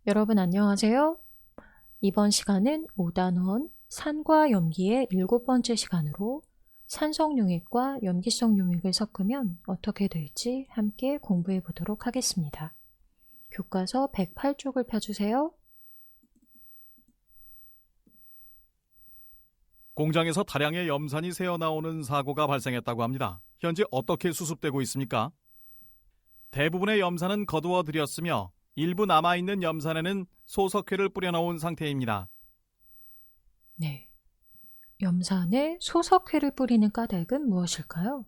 여러분 안녕하세요. 이번 시간은 5단원 산과 염기의 7번째 시간으로 산성용액과 염기성 용액을 섞으면 어떻게 될지 함께 공부해 보도록 하겠습니다. 교과서 108쪽을 펴주세요. 공장에서 다량의 염산이 새어나오는 사고가 발생했다고 합니다. 현재 어떻게 수습되고 있습니까? 대부분의 염산은 거두어들였으며 일부 남아있는 염산에는 소석회를 뿌려놓은 상태입니다. 네, 염산에 소석회를 뿌리는 까닭은 무엇일까요?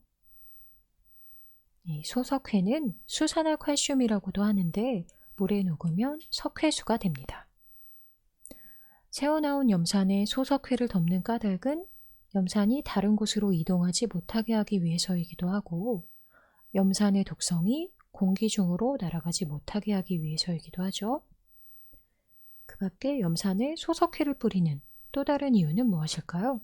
이 소석회는 수산화칼슘이라고도 하는데 물에 녹으면 석회수가 됩니다. 새어나온 염산에 소석회를 덮는 까닭은 염산이 다른 곳으로 이동하지 못하게 하기 위해서이기도 하고 염산의 독성이 공기 중으로 날아가지 못하게 하기 위해서이기도 하죠. 그 밖에 염산에 소석회를 뿌리는 또 다른 이유는 무엇일까요?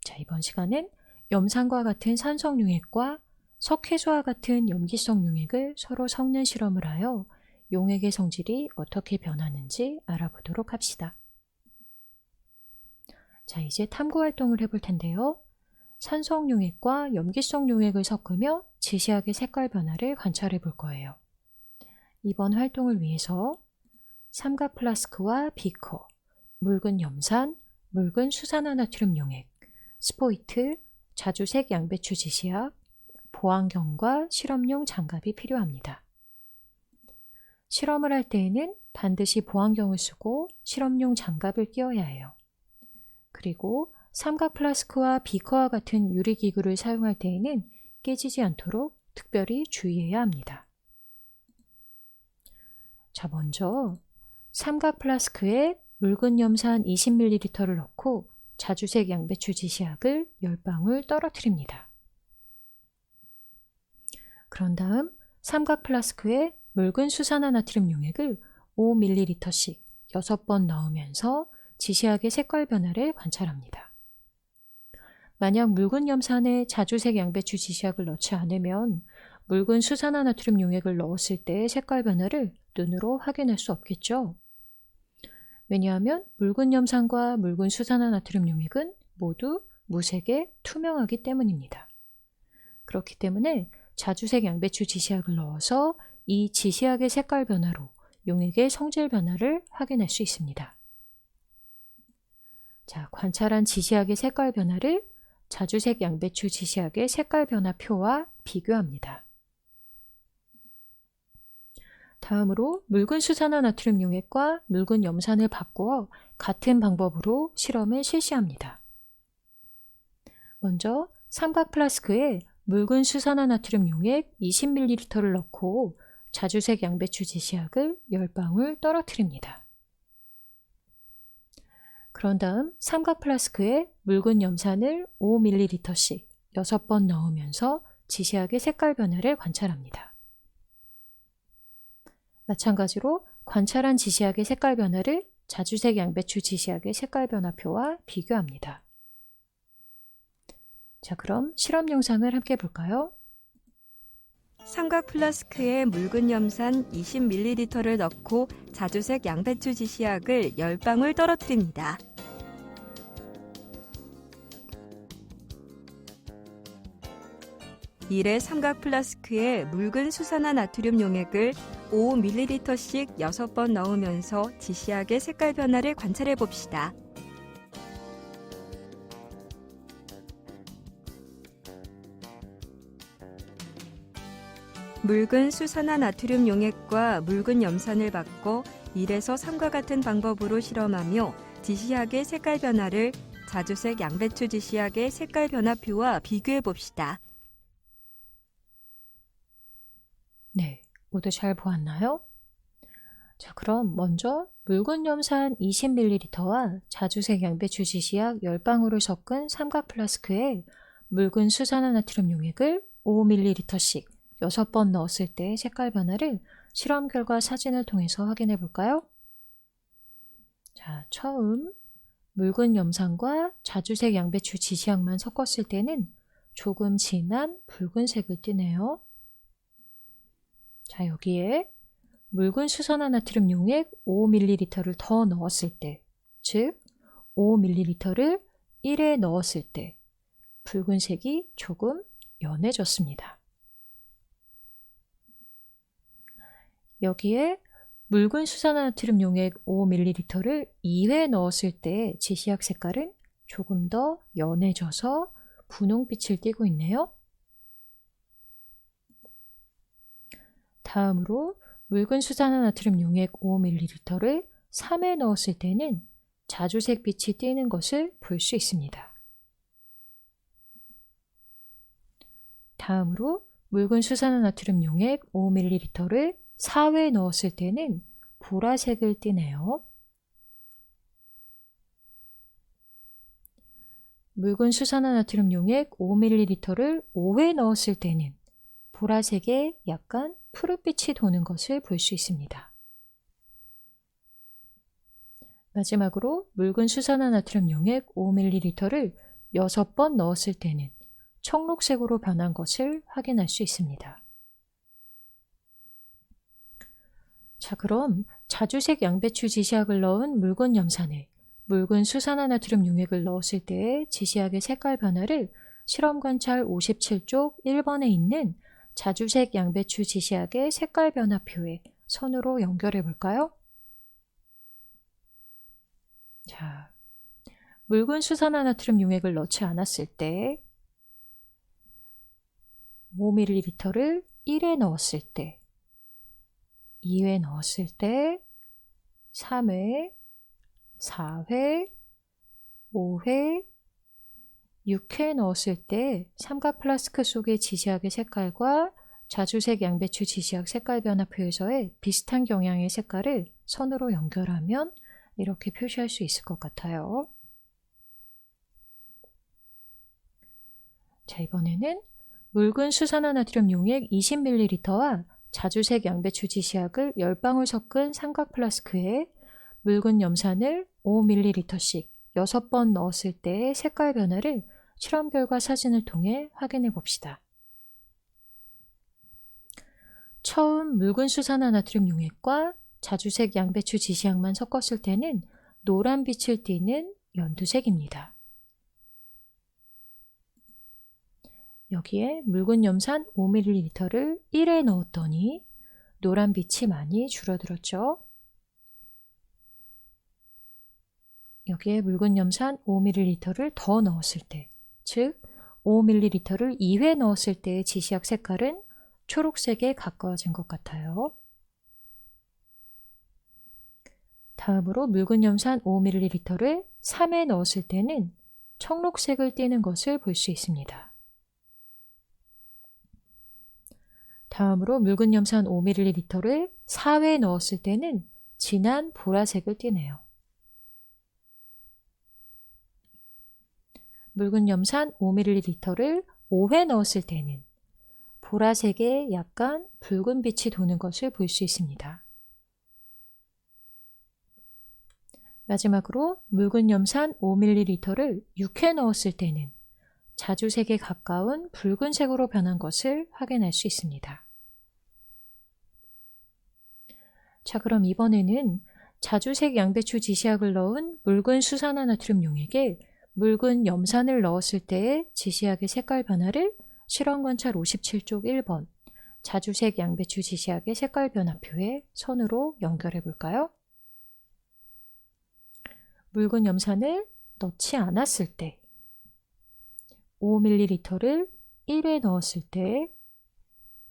자, 이번 시간은 염산과 같은 산성용액과 석회수와 같은 염기성 용액을 서로 섞는 실험을 하여 용액의 성질이 어떻게 변하는지 알아보도록 합시다. 자, 이제 탐구 활동을 해볼 텐데요. 산성용액과 염기성 용액을 섞으며 지시하게 색깔 변화를 관찰해 볼 거예요. 이번 활동을 위해서 삼각 플라스크와 비커, 묽은 염산, 묽은 수산화나트륨 용액, 스포이트, 자주색 양배추 지시약, 보안경과 실험용 장갑이 필요합니다. 실험을 할 때에는 반드시 보안경을 쓰고 실험용 장갑을 끼워야 해요. 그리고 삼각 플라스크와 비커와 같은 유리기구를 사용할 때에는 깨지지 않도록 특별히 주의해야 합니다. 자, 먼저 삼각 플라스크에 묽은 염산 20ml를 넣고 자주색 양배추 지시약을 10방울 떨어뜨립니다. 그런 다음 삼각 플라스크에 묽은 수산화나트륨 용액을 5ml씩 6번 넣으면서 지시약의 색깔 변화를 관찰합니다. 만약 묽은 염산에 자주색 양배추 지시약을 넣지 않으면 묽은 수산화나트륨 용액을 넣었을 때의 색깔 변화를 눈으로 확인할 수 없겠죠. 왜냐하면 묽은 염산과 묽은 수산화나트륨 용액은 모두 무색에 투명하기 때문입니다. 그렇기 때문에 자주색 양배추 지시약을 넣어서 이 지시약의 색깔 변화로 용액의 성질 변화를 확인할 수 있습니다. 자, 관찰한 지시약의 색깔 변화를 자주색 양배추 지시약의 색깔 변화 표와 비교합니다. 다음으로 묽은 수산화나트륨 용액과 묽은 염산을 바꾸어 같은 방법으로 실험을 실시합니다. 먼저 삼각 플라스크에 묽은 수산화나트륨 용액 20ml를 넣고 자주색 양배추 지시약을 10방울 떨어뜨립니다. 그런 다음 삼각 플라스크에 묽은 염산을 5ml씩 6번 넣으면서 지시약의 색깔 변화를 관찰합니다. 마찬가지로 관찰한 지시약의 색깔 변화를 자주색 양배추 지시약의 색깔 변화표와 비교합니다. 자, 그럼 실험 영상을 함께 볼까요? 삼각 플라스크에 묽은 염산 20ml를 넣고 자주색 양배추 지시약을 10방울 떨어뜨립니다. 이래 삼각 플라스크에 묽은 수산화나트륨 용액을 5ml씩 6번 넣으면서 지시약의 색깔 변화를 관찰해 봅시다. 묽은 수산화나트륨 용액과 묽은 염산을 바꿔 1에서 3과 같은 방법으로 실험하며 지시약의 색깔 변화를 자주색 양배추 지시약의 색깔 변화표와 비교해 봅시다. 네, 모두 잘 보았나요? 자, 그럼 먼저 묽은 염산 20ml와 자주색 양배추 지시약 10방울을 섞은 삼각 플라스크에 묽은 수산화나트륨 용액을 5ml씩 6번 넣었을 때의 색깔 변화를 실험 결과 사진을 통해서 확인해 볼까요? 자, 처음 묽은 염산과 자주색 양배추 지시약만 섞었을 때는 조금 진한 붉은색을 띠네요. 자, 여기에 묽은 수산화나트륨 용액 5ml를 더 넣었을 때, 즉 5ml를 1에 넣었을 때 붉은색이 조금 연해졌습니다. 여기에 묽은 수산화나트륨 용액 5ml를 2회 넣었을 때 지시약 색깔은 조금 더 연해져서 분홍빛을 띠고 있네요. 다음으로 묽은 수산화나트륨 용액 5ml를 3회 넣었을 때는 자주색 빛이 띠는 것을 볼 수 있습니다. 다음으로 묽은 수산화나트륨 용액 5ml를 4회 넣었을 때는 보라색을 띠네요. 묽은 수산화나트륨 용액 5ml를 5회 넣었을 때는 보라색에 약간 푸른빛이 도는 것을 볼 수 있습니다. 마지막으로 묽은 수산화나트륨 용액 5ml를 6번 넣었을 때는 청록색으로 변한 것을 확인할 수 있습니다. 자, 그럼 자주색 양배추 지시약을 넣은 묽은 염산에 묽은 수산화나트륨 용액을 넣었을 때의 지시약의 색깔 변화를 실험 관찰 57쪽 1번에 있는 자주색 양배추 지시약의 색깔 변화표에 선으로 연결해 볼까요? 자, 묽은 수산화나트륨 용액을 넣지 않았을 때 5ml를 1회 넣었을 때 2회 넣었을 때 3회, 4회, 5회, 6회 넣었을 때 삼각 플라스크 속의 지시약의 색깔과 자주색 양배추 지시약 색깔 변화표에서의 비슷한 경향의 색깔을 선으로 연결하면 이렇게 표시할 수 있을 것 같아요. 자, 이번에는 묽은 수산화나트륨 용액 20ml와 자주색 양배추 지시약을 10방울 섞은 삼각 플라스크에 묽은 염산을 5ml씩 6번 넣었을 때의 색깔 변화를 실험 결과 사진을 통해 확인해 봅시다. 처음 묽은 수산화나트륨 용액과 자주색 양배추 지시약만 섞었을 때는 노란 빛을 띠는 연두색입니다. 여기에 묽은 염산 5ml를 1회 넣었더니 노란 빛이 많이 줄어들었죠. 여기에 묽은 염산 5ml를 더 넣었을 때, 즉 5ml를 2회 넣었을 때의 지시약 색깔은 초록색에 가까워진 것 같아요. 다음으로 묽은 염산 5ml를 3회 넣었을 때는 청록색을 띠는 것을 볼 수 있습니다. 다음으로 묽은 염산 5ml를 4회 넣었을 때는 진한 보라색을 띠네요. 묽은 염산 5ml를 5회 넣었을 때는 보라색에 약간 붉은 빛이 도는 것을 볼 수 있습니다. 마지막으로 묽은 염산 5ml를 6회 넣었을 때는 자주색에 가까운 붉은색으로 변한 것을 확인할 수 있습니다. 자, 그럼 이번에는 자주색 양배추 지시약을 넣은 묽은 수산화나트륨 용액에 묽은 염산을 넣었을 때의 지시약의 색깔 변화를 실험 관찰 57쪽 1번 자주색 양배추 지시약의 색깔 변화표에 선으로 연결해 볼까요? 묽은 염산을 넣지 않았을 때 5ml를 1회 넣었을 때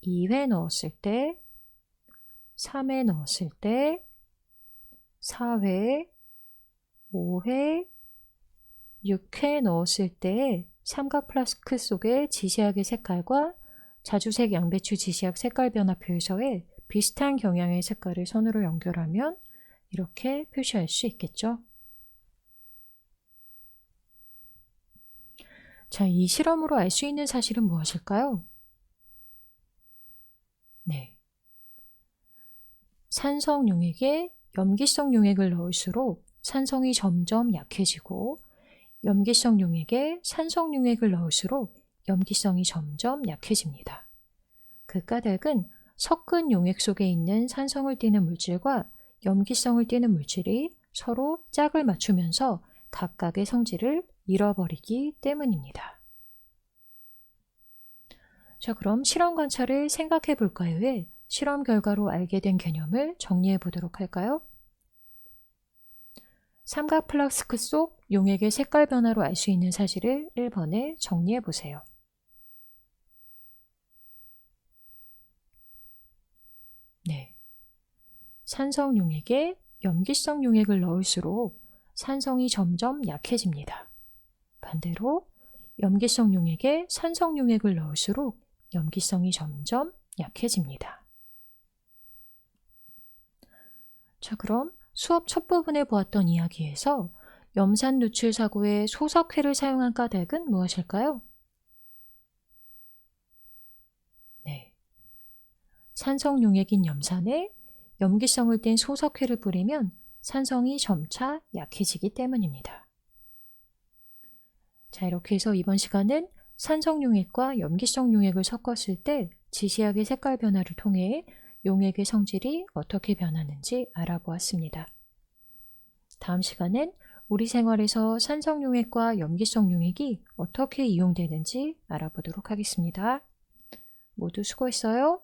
2회 넣었을 때 3회 넣었을 때 4회 5회 6회 넣었을 때 삼각 플라스크 속의 지시약의 색깔과 자주색 양배추 지시약 색깔 변화표에서의 비슷한 경향의 색깔을 선으로 연결하면 이렇게 표시할 수 있겠죠. 자, 이 실험으로 알 수 있는 사실은 무엇일까요? 네. 산성 용액에 염기성 용액을 넣을수록 산성이 점점 약해지고 염기성 용액에 산성 용액을 넣을수록 염기성이 점점 약해집니다. 그 까닭은 섞은 용액 속에 있는 산성을 띠는 물질과 염기성을 띠는 물질이 서로 짝을 맞추면서 각각의 성질을 잃어버리기 때문입니다. 자, 그럼 실험 관찰을 생각해 볼까요의 실험 결과로 알게 된 개념을 정리해 보도록 할까요? 삼각 플라스크 속 용액의 색깔 변화로 알 수 있는 사실을 1번에 정리해 보세요. 네. 산성 용액에 염기성 용액을 넣을수록 산성이 점점 약해집니다. 반대로 염기성 용액에 산성 용액을 넣을수록 염기성이 점점 약해집니다. 자, 그럼 수업 첫 부분에 보았던 이야기에서 염산 누출 사고에 소석회를 사용한 까닭은 무엇일까요? 네. 산성 용액인 염산에 염기성을 띤 소석회를 뿌리면 산성이 점차 약해지기 때문입니다. 자, 이렇게 해서 이번 시간은 산성 용액과 염기성 용액을 섞었을 때 지시약의 색깔 변화를 통해 용액의 성질이 어떻게 변하는지 알아보았습니다. 다음 시간엔 우리 생활에서 산성 용액과 염기성 용액이 어떻게 이용되는지 알아보도록 하겠습니다. 모두 수고했어요.